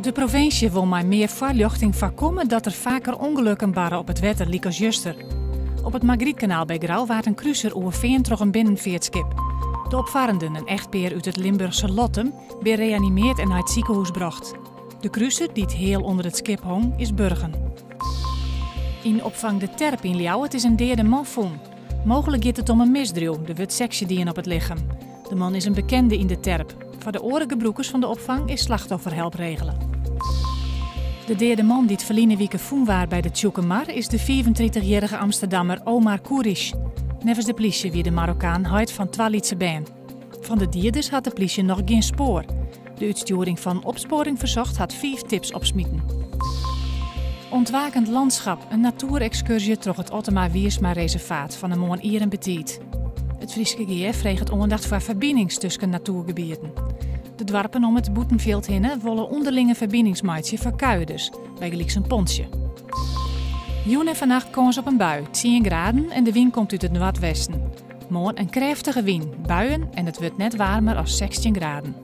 De provincie wil maar meer voorlichting voorkomen dat er vaker ongelukken barren op het wetter liek als juster. Op het Margrietkanaal bij Grauw waart een cruiser overveen troch een binnenveertskip. De opvarenden, een echtpaar uit het Limburgse Lottem, weer reanimeerd en naar het ziekenhuis bracht. De cruiser, die het heel onder het skip hong, is burgen. In opvang De Terp in Ljouwen is een derde man gevonden. Mogelijk gaat het om een misdrijf, de wordt seksedien op het lichaam. De man is een bekende in De Terp. Voor de orengebroekers van de opvang is slachtofferhelp regelen. De derde man die het verleden week voen waar bij de Tjoekemar is de 34-jarige Amsterdammer Omar Kourish. Nevens de politie wie de Marokkaan huid van Twalitse been. Van de dierders had de politie nog geen spoor. De uitsturing van opsporing verzocht had 5 tips opsmieten. Ontwakend landschap, een natuurexcursie troch het Ottema-Wiersma-reservaat van een moon hier en betiet. Het Frieske GF vreeg het aandacht voor verbindings tussen natuurgebieden. De dwarpen om het Boetenveld heen willen onderlinge verbindingsmaatje voor kuierders, bij gelijk een pontje. Joen en vannacht kans op een bui, 10 graden en de wind komt uit het noordwesten. Morgen een krachtige wind, buien en het wordt net warmer als 16 graden.